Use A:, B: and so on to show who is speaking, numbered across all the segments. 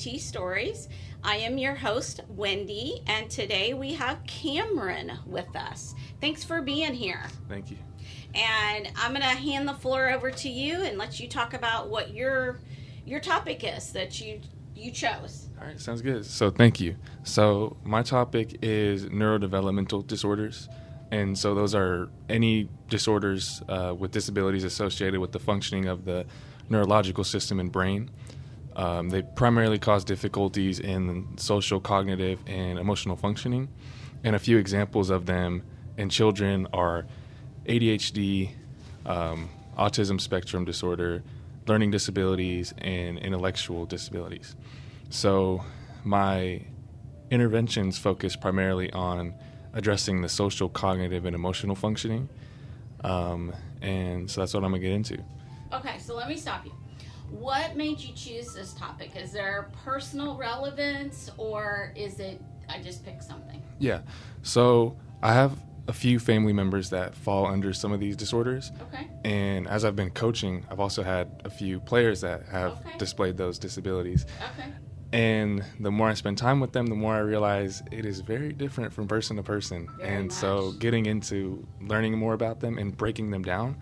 A: OT Stories. I am your host, Wendy, and today we have Cameron with us. Thanks for being here.
B: Thank you.
A: And I'm going to hand the floor over to you and let you talk about what your topic is that you chose.
B: All right, sounds good. So thank you. So my topic is neurodevelopmental disorders. And so those are any disorders with disabilities associated with the functioning of the neurological system and brain. They primarily cause difficulties in social, cognitive, and emotional functioning. And a few examples of them in children are ADHD, autism spectrum disorder, learning disabilities, and intellectual disabilities. So my interventions focus primarily on addressing the social, cognitive, and emotional functioning. And so that's what I'm going to get into.
A: Okay, so let me stop you. What made you choose this topic? Is there personal relevance, or is it I just picked something?
B: Yeah. So I have a few family members that fall under some of these disorders.
A: Okay.
B: And as I've been coaching, I've also had a few players that have displayed those disabilities.
A: Okay.
B: And the more I spend time with them, the more I realize it is very different from person to person.
A: Very much.
B: So getting into learning more about them and breaking them down,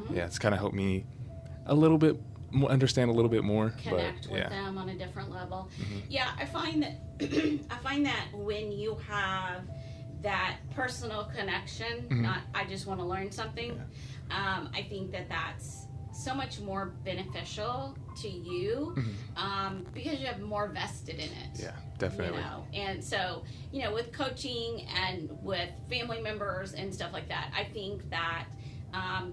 B: it's kind of helped me a little bit understand a little bit more.
A: Connect with them on a different level.
B: Mm-hmm.
A: Yeah, I find that when you have that personal connection, not I just want to learn something, I think that's so much more beneficial to you because you have more vested in it.
B: Yeah, definitely.
A: And so, with coaching and with family members and stuff like that, I think that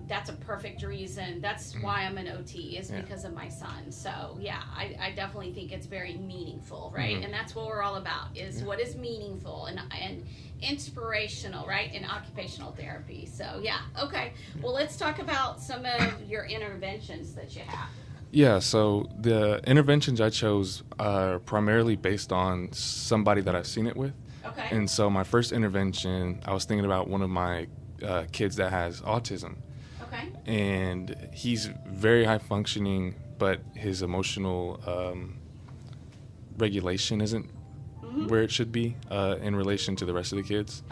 A: that's a perfect reason. That's why I'm an OT is because of my son. So I definitely think it's very meaningful, right? And that's what we're all about is what is meaningful and inspirational, right? In occupational therapy. So okay. Well, let's talk about some of your interventions that you have.
B: Yeah, so the interventions I chose are primarily based on somebody that I've seen it with.
A: Okay.
B: And so my first intervention, I was thinking about one of my kids that has autism.
A: Okay.
B: And he's very high functioning, but his emotional regulation isn't where it should be in relation to the rest of the kids.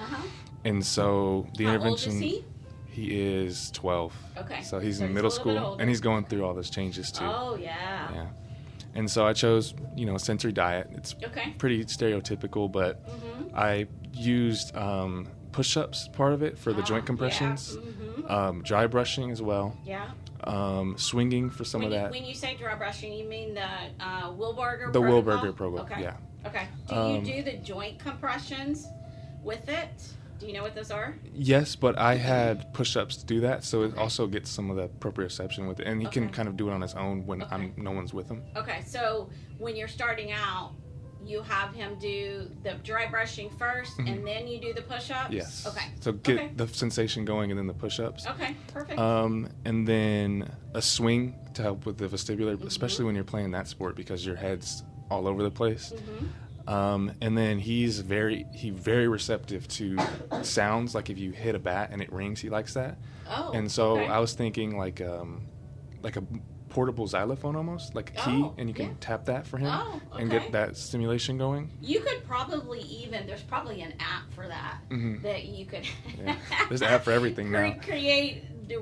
B: And so the intervention.
A: How old is he?
B: He is 12.
A: Okay.
B: So he's in middle school, and he's going through all those changes too.
A: Oh, yeah.
B: Yeah. And so I chose, sensory diet. It's pretty stereotypical, but I used push-ups, part of it, for the joint compressions, dry brushing as well.
A: Yeah.
B: Swinging for some of that.
A: When you say dry brushing, you mean the Wilberger
B: The
A: protocol?
B: Wilberger program,
A: okay.
B: yeah.
A: Okay. Do you do the joint compressions with it? Do you know what those are?
B: Yes, but I had push-ups to do that, so it also gets some of the proprioception with it. And he can kind of do it on his own when no one's with him.
A: Okay, so when you're starting out, you have him do the dry brushing first, and then you do the push-ups?
B: Yes.
A: Okay.
B: So get the sensation going and then the push-ups.
A: Okay, perfect.
B: And then a swing to help with the vestibular, especially when you're playing that sport because your head's all over the place. And then he's very receptive to sounds. Like if you hit a bat and it rings, he likes that.
A: Oh.
B: And so I was thinking like a portable xylophone almost, like a key, and you can tap that for him and get that stimulation going.
A: You could probably there's probably an app for that that you could
B: There's an app for everything now.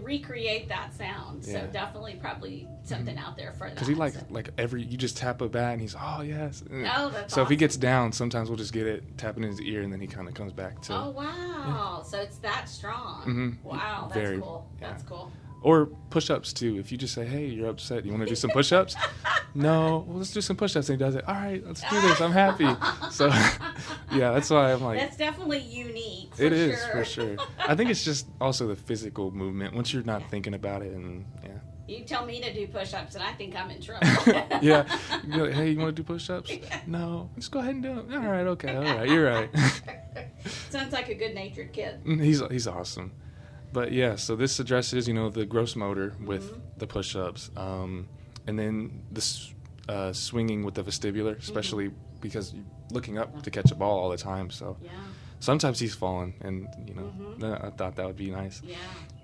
A: recreate that sound. So definitely probably something out there for that.
B: Because he you just tap a bat and he's, oh yes.
A: Oh, that's
B: so awesome. If he gets down, sometimes we'll just get it tapping in his ear and then he kind of comes back to.
A: Oh wow! So it's that strong. Wow, that's cool.
B: Yeah.
A: That's cool.
B: Or push-ups too. If you just say, hey, you're upset, you want to do some push-ups? No, well, let's do some push-ups. And he does it. All right, let's do this. I'm happy. So, that's why I'm like.
A: That's definitely unique.
B: It is, for sure. I think it's just also the physical movement once you're not thinking about it. And
A: You tell me to do push-ups and I think I'm in trouble.
B: Yeah. You'd be like, hey, you want to do push-ups? No. Just go ahead and do it. All right, okay. All right, you're right.
A: Sounds like a good-natured kid.
B: He's awesome. But so this addresses, the gross motor with the push-ups, and then this swinging with the vestibular, especially because you're looking up to catch a ball all the time. So sometimes he's falling, and I thought that would be nice.
A: Yeah.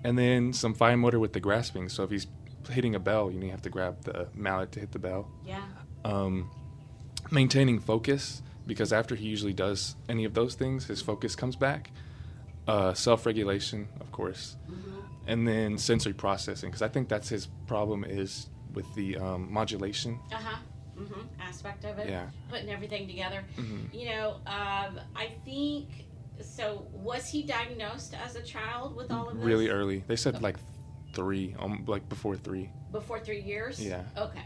B: And then some fine motor with the grasping. So if he's hitting a bell, you have to grab the mallet to hit the bell.
A: Yeah.
B: maintaining focus, because after he usually does any of those things, his focus comes back. Self-regulation, of course, and then sensory processing, because I think that's his problem is with the modulation.
A: Aspect of it.
B: Yeah.
A: Putting everything together. I think, so was he diagnosed as a child with all of this?
B: Really early. They said like 3, like before 3.
A: Before 3 years?
B: Yeah.
A: Okay.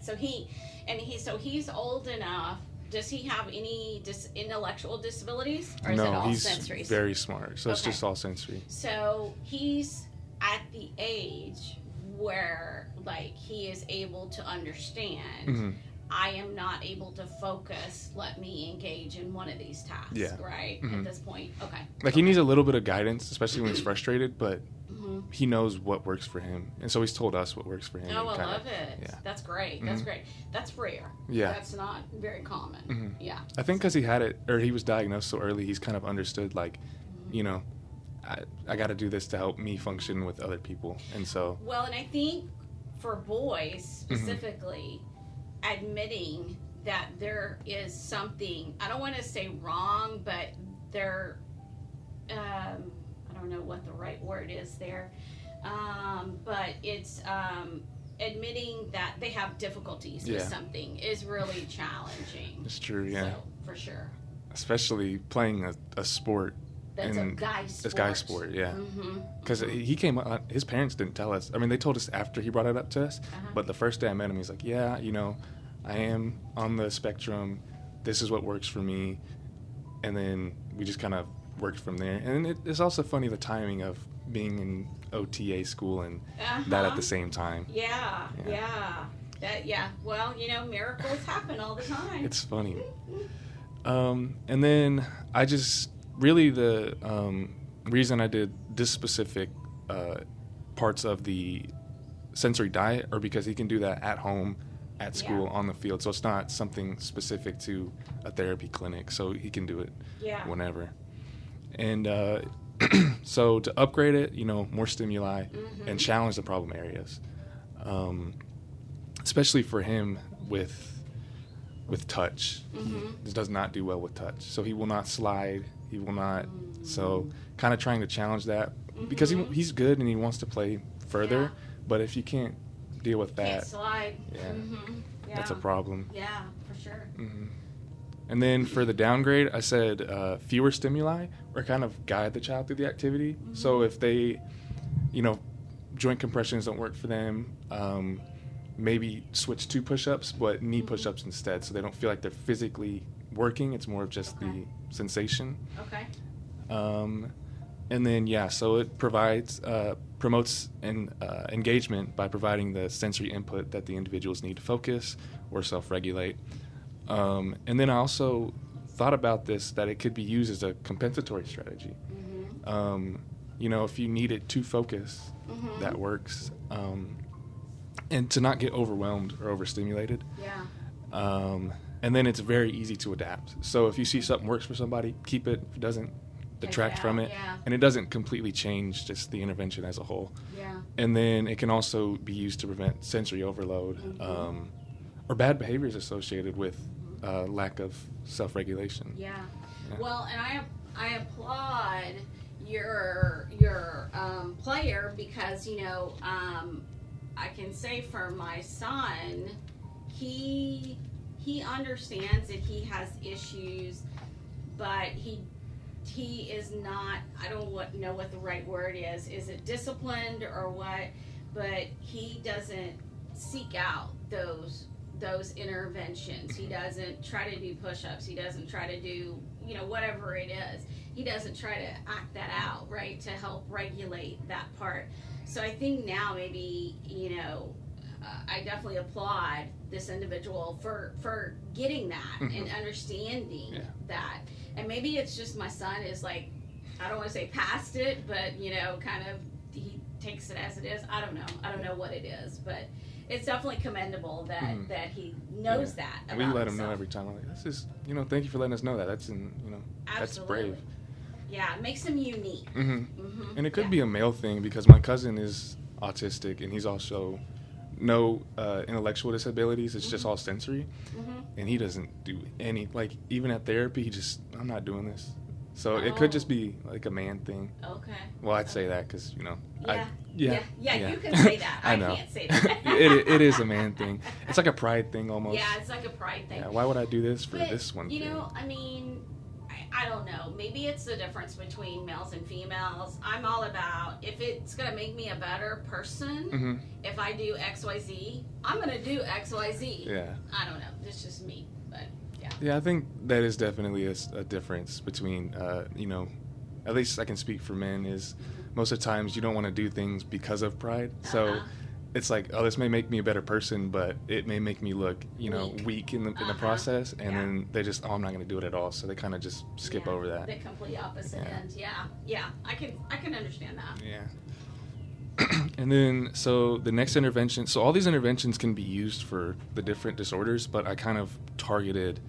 A: So he's old enough. Does he have any intellectual disabilities, or is it all sensory?
B: No, he's very smart, so it's just all sensory.
A: So he's at the age where, like, he is able to understand, I am not able to focus, let me engage in one of these tasks, right? At this point, Like,
B: he needs a little bit of guidance, especially when he's frustrated, but he knows what works for him, and so he's told us what works for him.
A: Oh, I love it. Yeah. That's great. That's great. That's rare.
B: Yeah.
A: That's not very common. Yeah.
B: I think because he was diagnosed so early, he's kind of understood, like, I got to do this to help me function with other people, and so.
A: Well, and I think for boys specifically, admitting that there is something, I don't want to say wrong, but there, I don't know what the right word is there, but it's admitting that they have difficulties with something is really challenging.
B: It's true, yeah.
A: So, for sure.
B: Especially playing a sport.
A: That's a guy sport.
B: It's guy sport, yeah. Because he came up, his parents didn't tell us. I mean, they told us after he brought it up to us, but the first day I met him, he's like, yeah, I am on the spectrum. This is what works for me. And then we just kind of worked from there. And it's also funny, the timing of being in OTA school and that at the same time.
A: Yeah. Well, miracles happen all the time.
B: It's funny. And then I just, really the reason I did this specific parts of the sensory diet are because he can do that at home, at school, on the field. So it's not something specific to a therapy clinic. So he can do it whenever. And so to upgrade it, more stimuli and challenge the problem areas, especially for him with touch. He does not do well with touch. So he will not slide. He will not. So kind of trying to challenge that because he's good and he wants to play further. But if you can't deal with that,
A: can't slide.
B: That's a problem.
A: Yeah, for sure.
B: And then for the downgrade, I said fewer stimuli or kind of guide the child through the activity. So if they, joint compressions don't work for them, maybe switch to push-ups, but knee push-ups instead, so they don't feel like they're physically working. It's more of just the sensation.
A: Okay.
B: And then, so it promotes engagement by providing the sensory input that the individuals need to focus or self-regulate. And then I also thought about this, that it could be used as a compensatory strategy. If you need it to focus, that works. And to not get overwhelmed or overstimulated. And then it's very easy to adapt. So if you see something works for somebody, keep it. If it doesn't, detract from it. And it doesn't completely change just the intervention as a whole. And then it can also be used to prevent sensory overload or bad behaviors associated with lack of self-regulation.
A: Well, and I applaud your player because, I can say for my son, he understands that he has issues, but he is not, I don't know what the right word is it disciplined or what, but he doesn't seek out those interventions. He doesn't try to do push-ups. He doesn't try to do, whatever it is. He doesn't try to act that out, right, to help regulate that part. So I think now maybe, I definitely applaud this individual for getting that and understanding that. And maybe it's just my son is like, I don't want to say past it, but, kind of he takes it as it is. I don't know. I don't know what it is, but it's definitely commendable that he knows that about
B: we let him
A: himself.
B: know every time. I'm like, this is, thank you for letting us know that. That's that's brave.
A: Yeah, it makes him unique.
B: And it could be a male thing because my cousin is autistic and he's also no intellectual disabilities. It's just all sensory. and he doesn't do any, like, even at therapy, I'm not doing this. So it could just be like a man thing.
A: Okay.
B: Well, I'd say that because, you know.
A: Yeah, you can say that. I
B: know.
A: Can't say that.
B: it is a man thing. It's like a pride thing almost.
A: Yeah, it's like a pride thing.
B: Yeah, why would I do this for this one
A: you
B: thing?
A: know, I mean, I don't know. Maybe it's the difference between males and females. I'm all about, if it's going to make me a better person, if I do XYZ, I'm going to do XYZ.
B: Yeah.
A: I don't know. It's just me, but yeah.
B: Yeah, I think that is definitely a difference between, you know, at least I can speak for men, is most of the times you don't want to do things because of pride. So it's like, oh, this may make me a better person, but it may make me look, you know, weak in the process. And then they just, I'm not going to do it at all. So they kind of just skip over that.
A: The complete opposite end. Yeah. I can understand that.
B: Yeah. And then, so the next intervention, so all these interventions can be used for the different disorders, but I kind of targeted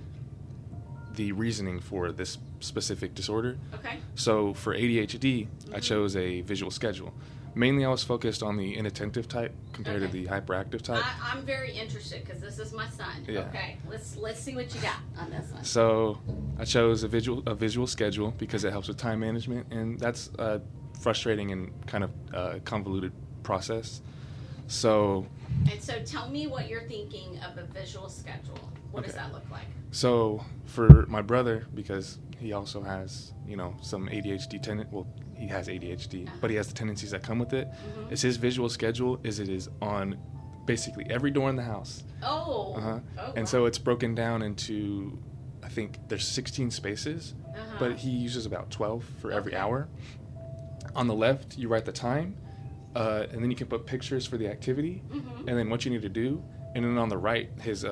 B: the reasoning for this specific disorder.
A: Okay.
B: So for ADHD, I chose a visual schedule. Mainly I was focused on the inattentive type compared to the hyperactive type.
A: I'm very interested because this is my son.
B: Yeah.
A: Okay, let's see what you got on this one.
B: So I chose a visual schedule because it helps with time management, and that's a frustrating and kind of convoluted process. So
A: tell me what you're thinking of a visual schedule. What does that look like?
B: So for my brother, because he also has, you know, some ADHD he has ADHD, but he has the tendencies that come with it. It's his visual schedule it is on basically every door in the house. And so it's broken down into, I think there's 16 spaces, but he uses about 12 for every hour. On the left, you write the time, and then you can put pictures for the activity, and then what you need to do. And then on the right, his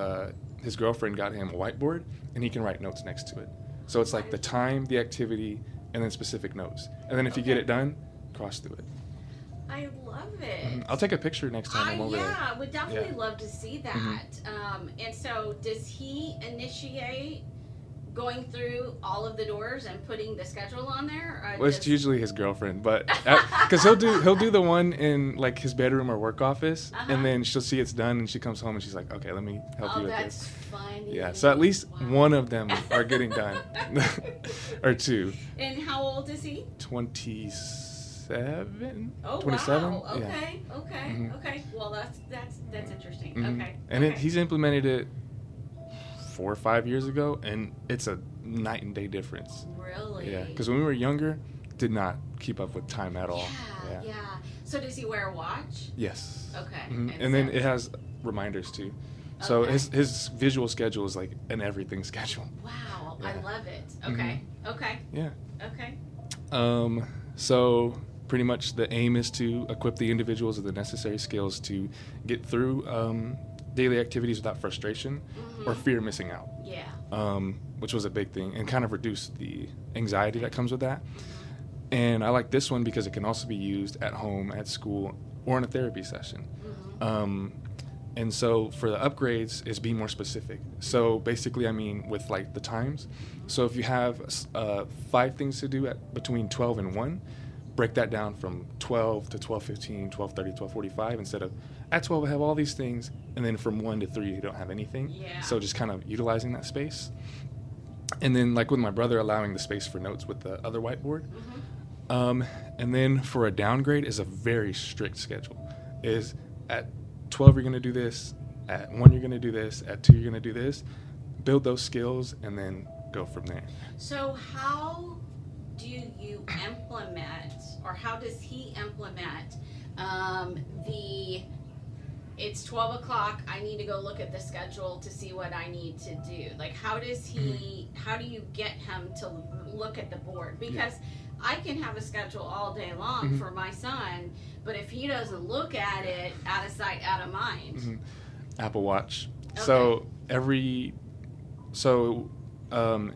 B: girlfriend got him a whiteboard, and he can write notes next to it. So it's like the time, the activity, and then specific notes. And then if you get it done, cross through it.
A: I love it.
B: I'll take a picture next time I'm over there.
A: Yeah, I would definitely love to see that. And so does he initiate going through all of the doors and putting the schedule on there?
B: Well, it's usually his girlfriend, but because he'll do the one in like his bedroom or work office, and then she'll see it's done, and she comes home and she's like, "Okay, let me help you with this."
A: That's funny.
B: Yeah, so at least one of them are getting done, or two.
A: And how old is he?
B: 27.
A: Oh,
B: 27?
A: Wow. Okay.
B: Yeah.
A: Okay. Well, that's interesting. Okay.
B: And he's implemented it 4 or 5 years ago, and it's a night and day difference.
A: Really?
B: Yeah, because when we were younger, did not keep up with time at all.
A: Yeah. So does he wear a watch?
B: Yes.
A: Okay.
B: And then it has reminders too. So his visual schedule is like an everything schedule.
A: Wow, I love it. Okay.
B: Yeah.
A: Okay.
B: So pretty much the aim is to equip the individuals with the necessary skills to get through daily activities without frustration or fear of missing out.
A: Yeah.
B: Which was a big thing, and kind of reduce the anxiety that comes with that. And I like this one because it can also be used at home, at school, or in a therapy session. And so for the upgrades, is be more specific. So basically, I mean, with like the times. So if you have 5 things to do at between 12 and 1, break that down from 12 to 12:15, 12:30, 12:45, instead of at 12 I have all these things, and then from 1 to 3 you don't have anything.
A: Yeah.
B: So just kind of utilizing that space. And then like with my brother, allowing the space for notes with the other whiteboard. And then for a downgrade is a very strict schedule. Is at 12 you're going to do this, at 1 you're going to do this, at 2 you're going to do this. Build those skills and then go from there.
A: So how do you implement, or how does he implement it's 12 o'clock, I need to go look at the schedule to see what I need to do? Like, how do you get him to look at the board? Because I can have a schedule all day long for my son, but if he doesn't look at it, out of sight, out of mind.
B: Apple Watch.
A: Okay.
B: So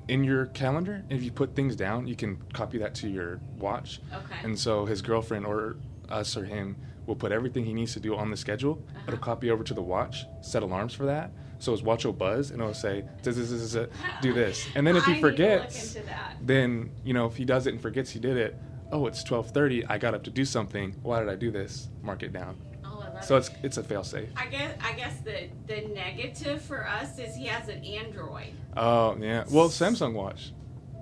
B: in your calendar, if you put things down, you can copy that to your watch.
A: Okay.
B: And so his girlfriend or us or him will put everything he needs to do on the schedule. It'll copy over to the watch, set alarms for that. So his watch will buzz and it'll say, do this. And then if he forgets, then, if he does it and forgets he did it, oh, it's 12:30, I got up to do something. Why did I do this? Mark it down.
A: Oh, I love
B: So
A: it.
B: it's a fail-safe.
A: I guess the negative for us is he has an Android.
B: Oh, yeah. Well, Samsung Watch.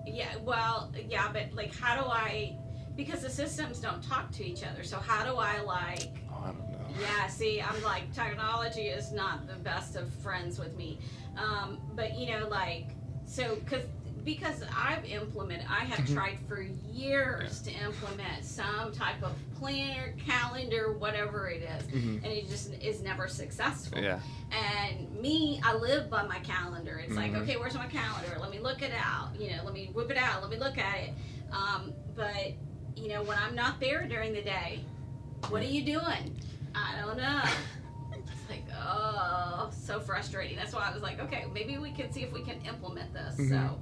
A: Yeah, well, yeah, but like, how do I? Because the systems don't talk to each other. So how do I like?
B: Oh, I don't know.
A: Yeah, see, I'm like, technology is not the best of friends with me. But you know, like, so because I have tried for years to implement some type of planner, calendar, whatever it is, and it just is never successful.
B: Yeah.
A: And me, I live by my calendar. It's like, okay, where's my calendar? Let me look it out. You know, let me whip it out. Let me look at it. But you know, when I'm not there during the day, what are you doing? I don't know. It's like, oh, so frustrating. That's why I was like, okay, maybe we can see if we can implement this. So,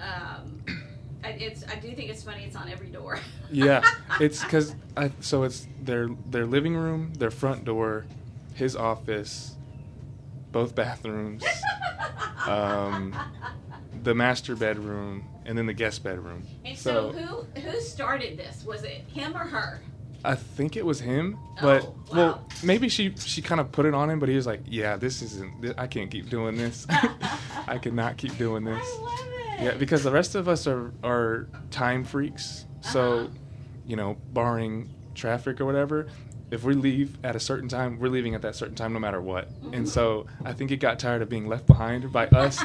A: I do think it's funny. It's on every door.
B: Yeah, it's because so it's their living room, their front door, his office, both bathrooms, the master bedroom, and then the guest bedroom.
A: And so who started this? Was it him or her?
B: I think it was him, but
A: wow.
B: well, maybe she kind of put it on him, but he was like, "Yeah, this isn't. I can't keep doing this. I cannot keep doing this."
A: I love it.
B: Yeah, because the rest of us are time freaks. So, you know, barring traffic or whatever, if we leave at a certain time, we're leaving at that certain time no matter what. And so I think he got tired of being left behind by us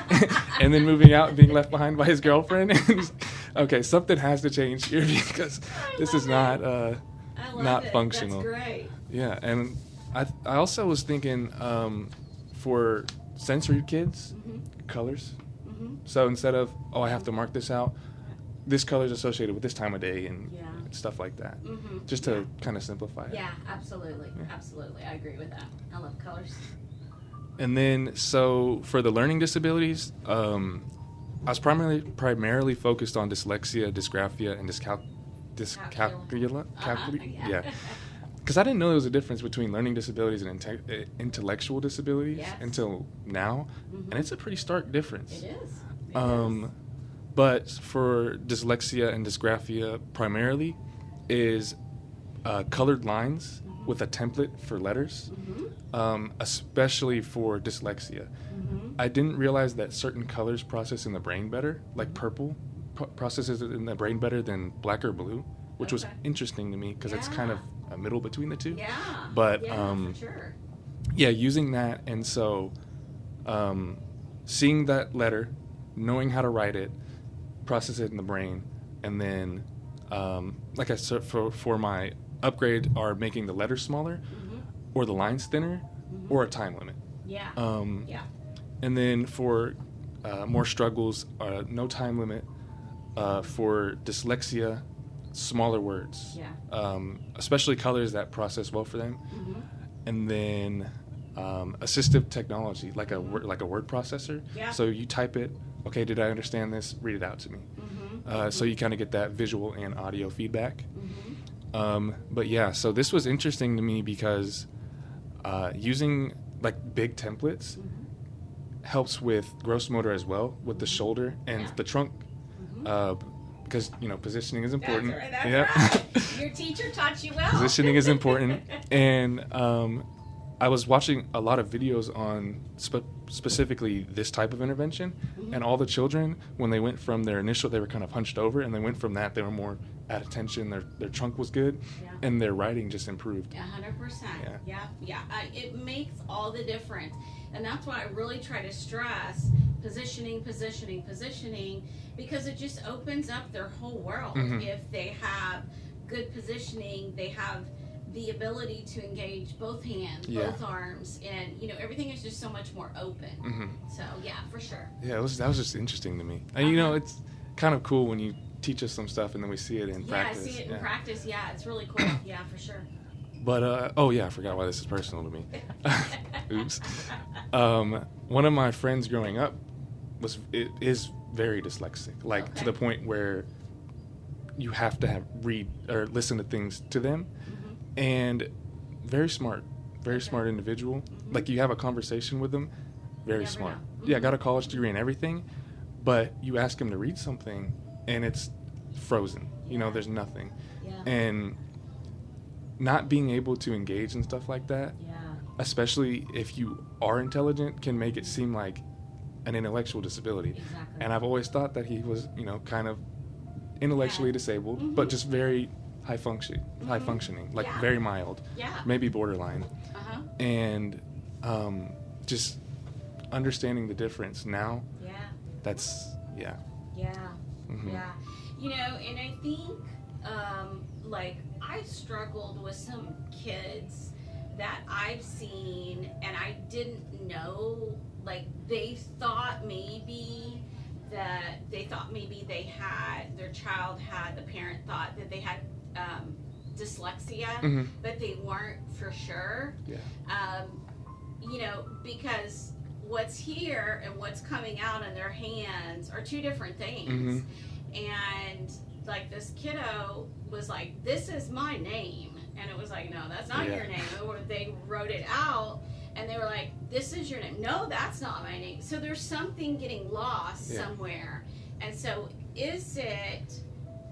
B: and then moving out and being left behind by his girlfriend. And he's like, okay, something has to change here because this is not functional.
A: That's great.
B: Yeah, and I also was thinking for sensory kids, colors. So instead of, I have to mark this out, this color is associated with this time of day and stuff like that. Just to kind of simplify it.
A: Yeah, absolutely. Yeah. Absolutely. I agree with that. I love colors.
B: And then, so for the learning disabilities, I was primarily focused on dyslexia, dysgraphia, and dyscalculia. Yeah. Because I didn't know there was a difference between learning disabilities and intellectual disabilities until now, and it's a pretty stark difference.
A: It is.
B: But for dyslexia and dysgraphia, primarily, is colored lines with a template for letters, especially for dyslexia. I didn't realize that certain colors process in the brain better, like purple processes in the brain better than black or blue, which was interesting to me because it's kind of a middle between the two.
A: Yeah.
B: But
A: for sure.
B: Yeah, using that, and so seeing that letter, knowing how to write it, process it in the brain, and then like I said, for my upgrade are making the letters smaller, or the lines thinner, or a time limit.
A: Yeah.
B: And then for more struggles, no time limit. For dyslexia, smaller words.
A: Yeah.
B: Especially colors that process well for them. And then assistive technology, like a word processor.
A: Yeah.
B: So you type it. Okay, did I understand this? Read it out to me. So you kind of get that visual and audio feedback. But yeah, so this was interesting to me because using like big templates helps with gross motor as well, with the shoulder and the trunk, because positioning is important.
A: That's right. Your teacher taught you well.
B: Positioning is important, and I was watching a lot of videos on specifically this type of intervention, and all the children, when they went from their initial, they were kind of hunched over, and they went from that, they were more at attention, their trunk was good, and their writing just improved.
A: 100%. Yeah. It makes all the difference, and that's why I really try to stress positioning, because it just opens up their whole world. If they have good positioning, they have the ability to engage both hands, both arms, and everything is just so much more open. So yeah, for sure. Yeah,
B: that was just interesting to me. And it's kind of cool when you teach us some stuff and then we see it in practice.
A: Yeah, I see it in practice. Yeah, it's really cool. Yeah, for sure.
B: But I forgot why this is personal to me. Oops. One of my friends growing up is very dyslexic, to the point where you have to read or listen to things to them. And very smart individual. Like, you have a conversation with them, very smart. Yeah, got a college degree and everything, but you ask him to read something and it's frozen. There's nothing. And not being able to engage and stuff like that, especially if you are intelligent, can make it seem like an intellectual disability.
A: Exactly.
B: And I've always thought that he was, kind of intellectually disabled, but just very high functioning, like very mild, maybe borderline. And just understanding the difference now. That's
A: and I think like I struggled with some kids that I've seen, and I didn't know, like they thought maybe their child had, the parent thought that they had dyslexia, but they weren't for sure. Because what's here and what's coming out in their hands are two different things. And like this kiddo was like, this is my name. And it was like, no, that's not your name. Or they wrote it out and they were like, this is your name. No, that's not my name. So there's something getting lost somewhere. And so is it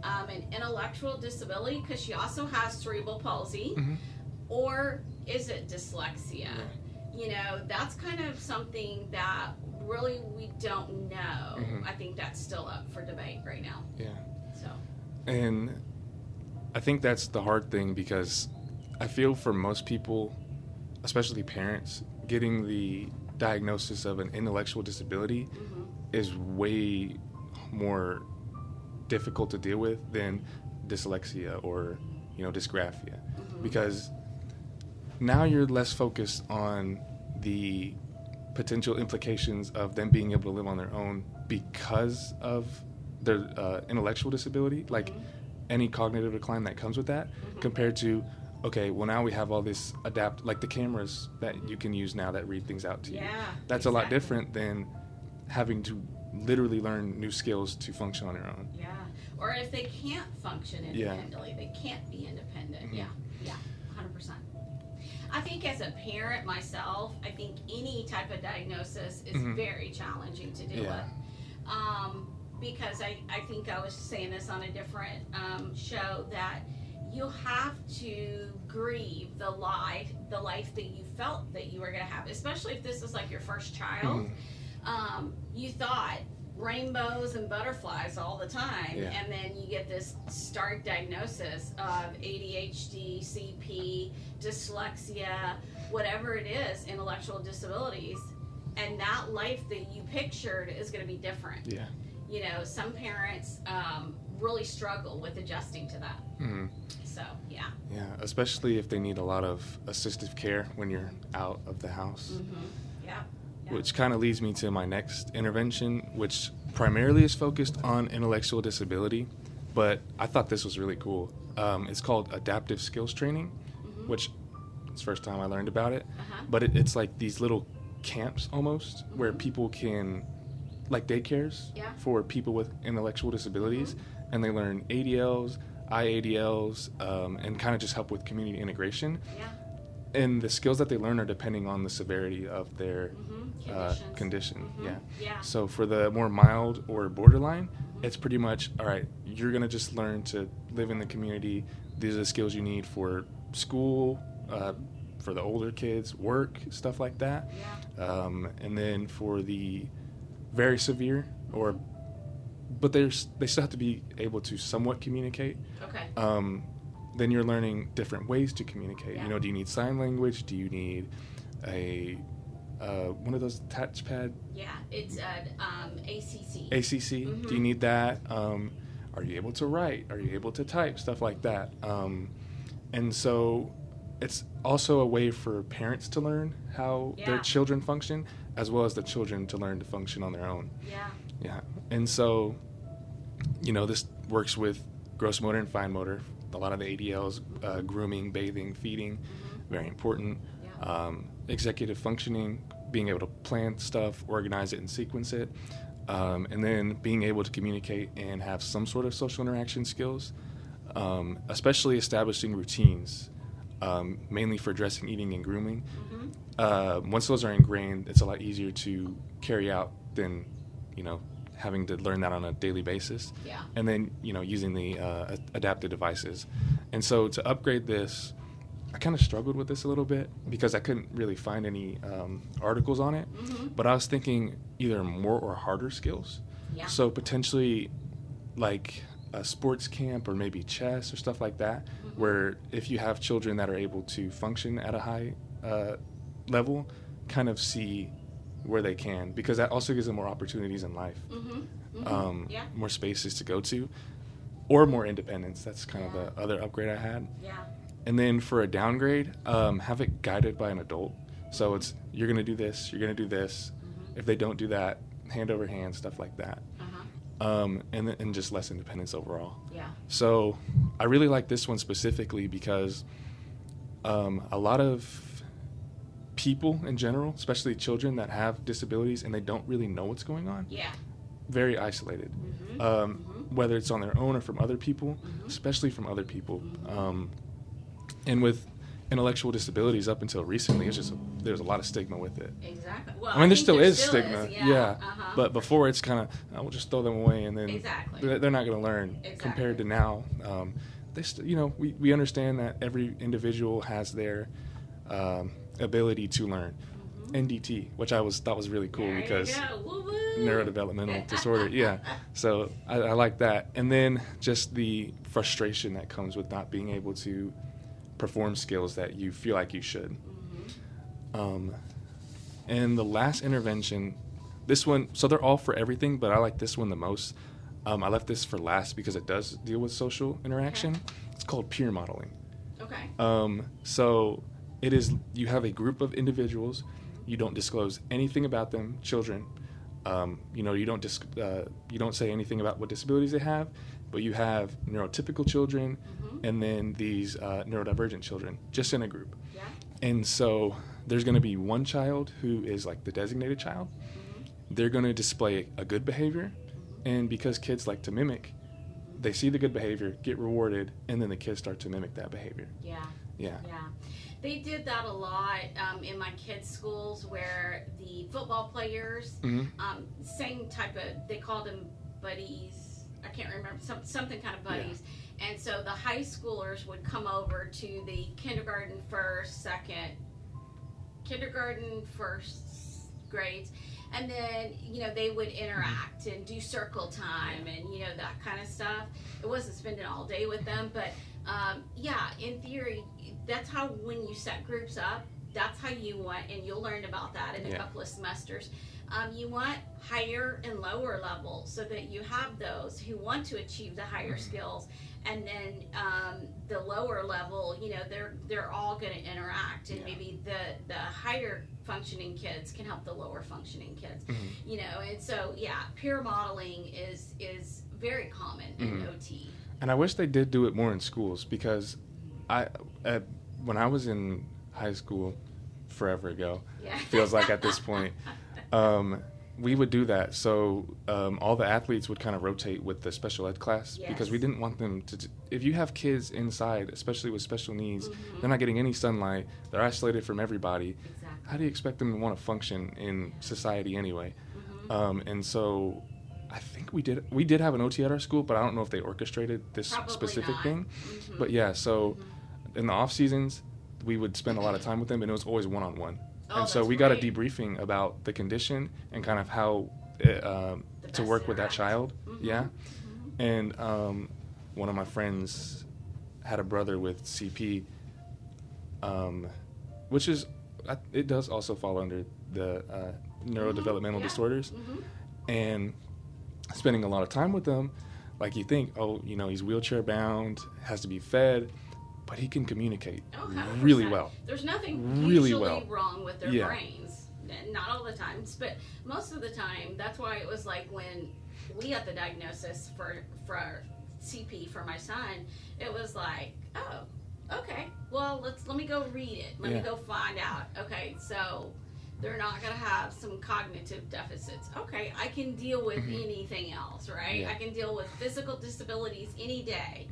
A: an intellectual disability, because she also has cerebral palsy, or is it dyslexia? That's kind of something that really we don't know. I think that's still up for debate right now.
B: And I think that's the hard thing, because I feel for most people, especially parents, getting the diagnosis of an intellectual disability is way more difficult to deal with than dyslexia or dysgraphia, because now you're less focused on the potential implications of them being able to live on their own because of their intellectual disability, like any cognitive decline that comes with that, compared to, okay, well now we have all this like the cameras that you can use now that read things out to you. That's a lot different than having to literally learn new skills to function on their own.
A: Or if they can't function independently, they can't be independent. 100%. I think as a parent myself, I think any type of diagnosis is very challenging to deal with. Because I think I was saying this on a different show, that you have to grieve the life that you felt that you were going to have, especially if this is like your first child. You thought rainbows and butterflies all the time, and then you get this stark diagnosis of ADHD, CP, dyslexia, whatever it is, intellectual disabilities, and that life that you pictured is going to be different. Some parents really struggle with adjusting to that. So
B: especially if they need a lot of assistive care when you're out of the house. Which kind of leads me to my next intervention, which primarily is focused on intellectual disability, but I thought this was really cool. It's called adaptive skills training, which it's the first time I learned about it, but it's like these little camps almost where people can, like daycares for people with intellectual disabilities, and they learn ADLs, IADLs, and kind of just help with community integration. And the skills that they learn are depending on the severity of their condition. So for the more mild or borderline, it's pretty much, all right, you're going to just learn to live in the community. These are the skills you need for school, for the older kids, work, stuff like that. And then for the very severe, but they still have to be able to somewhat communicate. Then you're learning different ways to communicate. Do you need sign language? Do you need a one of those touchpad?
A: It's ACC.
B: ACC. Do you need that? Are you able to write? Are you able to type? Stuff like that. And so it's also a way for parents to learn how their children function, as well as the children to learn to function on their own. And so, this works with gross motor and fine motor. A lot of the ADLs, grooming, bathing, feeding, very important. Executive functioning, being able to plan stuff, organize it, and sequence it. And then being able to communicate and have some sort of social interaction skills, especially establishing routines, mainly for dressing, eating, and grooming. Once those are ingrained, it's a lot easier to carry out than, having to learn that on a daily basis. And then, using the adaptive devices. And so to upgrade this, I kind of struggled with this a little bit because I couldn't really find any articles on it. But I was thinking either more or harder skills.
A: Yeah.
B: So potentially like a sports camp or maybe chess or stuff like that, where if you have children that are able to function at a high level, kind of see where they can, because that also gives them more opportunities in life, more spaces to go to, or more independence. That's kind of the other upgrade I had.
A: Yeah.
B: And then for a downgrade, have it guided by an adult. So it's, you're going to do this, you're going to do this. If they don't do that, hand over hand, stuff like that. And just less independence overall.
A: Yeah.
B: So I really like this one specifically because a lot of people in general, especially children that have disabilities and they don't really know what's going on, very isolated. Whether it's on their own or from other people, especially from other people. And with intellectual disabilities, up until recently, it's just there's a lot of stigma with it.
A: Exactly. Well,
B: I mean, there still is
A: still
B: stigma, but before it's kind of, we'll just throw them away, and then they're not going to learn. Compared to now, they we understand that every individual has their ability to learn. NDT, which I thought was really cool because neurodevelopmental disorder. So I like that. And then just the frustration that comes with not being able to perform skills that you feel like you should. And the last intervention, this one, so they're all for everything, but I like this one the most. I left this for last because it does deal with social interaction. It's called peer modeling. So it is, you have a group of individuals, you don't disclose anything about them, children. You don't say anything about what disabilities they have, but you have neurotypical children and then these neurodivergent children just in a group. And so there's going to be one child who is like the designated child. They're going to display a good behavior, and because kids like to mimic, they see the good behavior, get rewarded, and then the kids start to mimic that behavior. Yeah.
A: They did that a lot in my kids' schools, where the football players, same type of, they called them buddies. I can't remember, something kind of buddies. And so the high schoolers would come over to the kindergarten first grades, and then they would interact and do circle time and that kind of stuff. It wasn't spending all day with them, but in theory, that's how, when you set groups up, that's how you want, and you'll learn about that in a couple of semesters. You want higher and lower level, so that you have those who want to achieve the higher skills, and then the lower level, they're all going to interact, and maybe the higher functioning kids can help the lower functioning kids, and so peer modeling is very common in OT.
B: And I wish they did do it more in schools, because when I was in high school forever ago, feels like at this point, we would do that. So all the athletes would kind of rotate with the special ed class, because we didn't want them to, if you have kids inside, especially with special needs, they're not getting any sunlight, they're isolated from everybody. How do you expect them to want to function in society anyway? And so I think we did have an OT at our school, but I don't know if they orchestrated this specific thing. But so in the off seasons, we would spend a lot of time with them, and it was always one-on-one. And so we got a debriefing about the condition and kind of how to work with that child. And one of my friends had a brother with CP, which is, it does also fall under the neurodevelopmental disorders. And spending a lot of time with them, like you think, he's wheelchair bound, has to be fed, but he can communicate really well.
A: There's nothing usually wrong with their brains. Not all the times, but most of the time. That's why it was like when we got the diagnosis for CP for my son, it was like, oh, okay, well, let me go read it. Let me go find out. Okay, so they're not going to have some cognitive deficits. Okay, I can deal with anything else, right? I can deal with physical disabilities any day.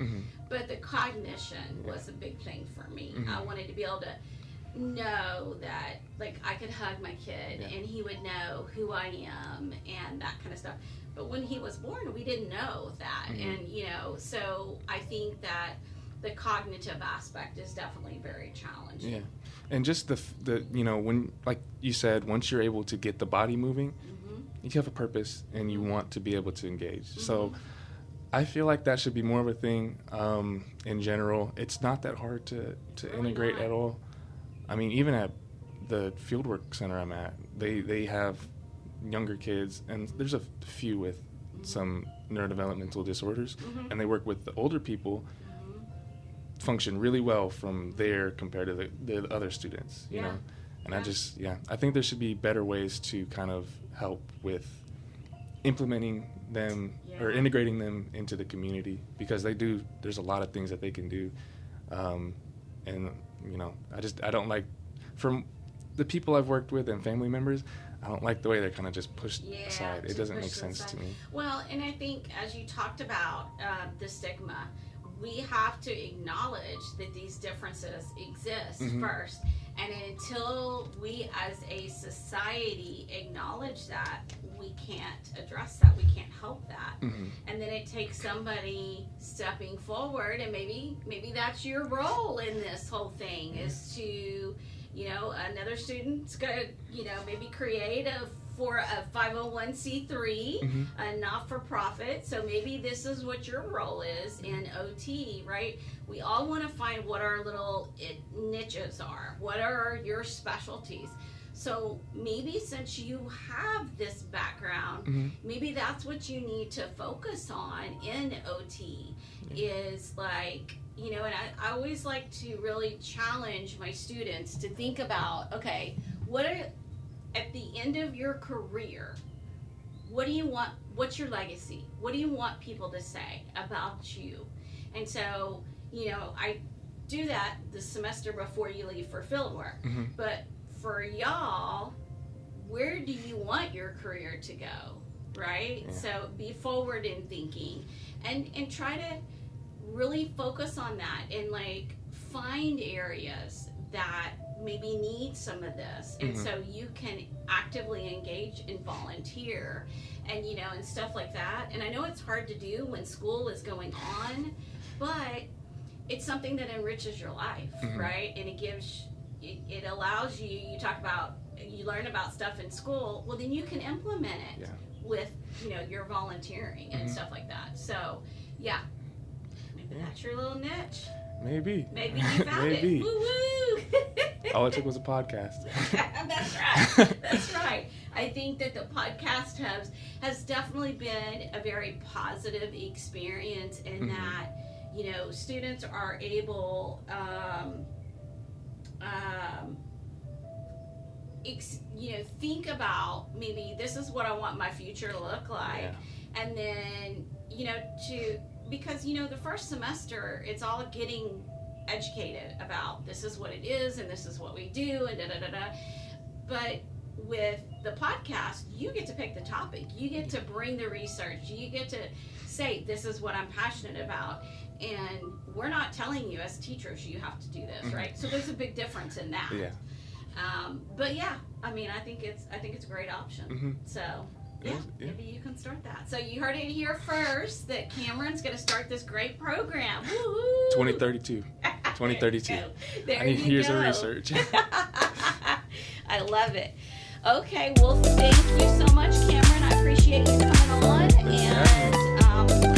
A: But the cognition was a big thing for me. I wanted to be able to know that, like, I could hug my kid and he would know who I am and that kind of stuff. But when he was born, we didn't know that. And, so I think that the cognitive aspect is definitely very challenging.
B: Yeah. And just the when, like you said, once you're able to get the body moving, you have a purpose and you want to be able to engage. So I feel like that should be more of a thing in general. It's not that hard to
A: Really
B: integrate
A: not.
B: at all. I mean, even at the fieldwork center I'm at, they have younger kids, and there's a few with some neurodevelopmental disorders, and they work with the older people, function really well from there compared to the other students, you know. And I think there should be better ways to kind of help with implementing them or integrating them into the community, because there's a lot of things that they can do. And, you know, I don't like, from the people I've worked with and family members, I don't like the way they're kind of just pushed aside. It doesn't make sense to me.
A: Well, and I think as you talked about the stigma, we have to acknowledge that these differences exist first. And until we as a society acknowledge that, we can't address that. We can't help that. And then it takes somebody stepping forward, and maybe that's your role in this whole thing, is to, you know, another student's gonna, you know, maybe create for a 501c3, a not-for-profit. So maybe this is what your role is in OT, right? We all want to find what our little niches are. What are your specialties? So maybe since you have this background, maybe that's what you need to focus on in OT, is like, you know, and I always like to really challenge my students to think about, okay, at the end of your career, what do you want? What's your legacy? What do you want people to say about you? And so, you know, I do that the semester before you leave for field work. But for y'all, where do you want your career to go, right? So be forward in thinking, and try to really focus on that, and like find areas that maybe need some of this, and so you can actively engage and volunteer, and you know, and stuff like that. And I know it's hard to do when school is going on, but it's something that enriches your life, right? And it allows you talk about, you learn about stuff in school, well then you can implement it with, you know, your volunteering and stuff like that. So maybe that's your little niche. Maybe you found it. Woo woo!
B: All it took was a podcast.
A: That's right. I think that the podcast has definitely been a very positive experience in that, you know, students are able, you know, think about, maybe this is what I want my future to look like, and then, you know, because, you know, the first semester, it's all getting educated about, this is what it is, and this is what we do, and da-da-da-da. But with the podcast, you get to pick the topic. You get to bring the research. You get to say, this is what I'm passionate about. And we're not telling you as teachers, you have to do this, right? So there's a big difference in that. But I mean, I think it's a great option. So maybe you can start that. So you heard it here first, that Cameron's going to start this great program. Woo-hoo!
B: 2032. 2032.
A: There
B: I need
A: you
B: years
A: go.
B: of research.
A: I love it. Okay, well, thank you so much, Cameron. I appreciate you coming on, and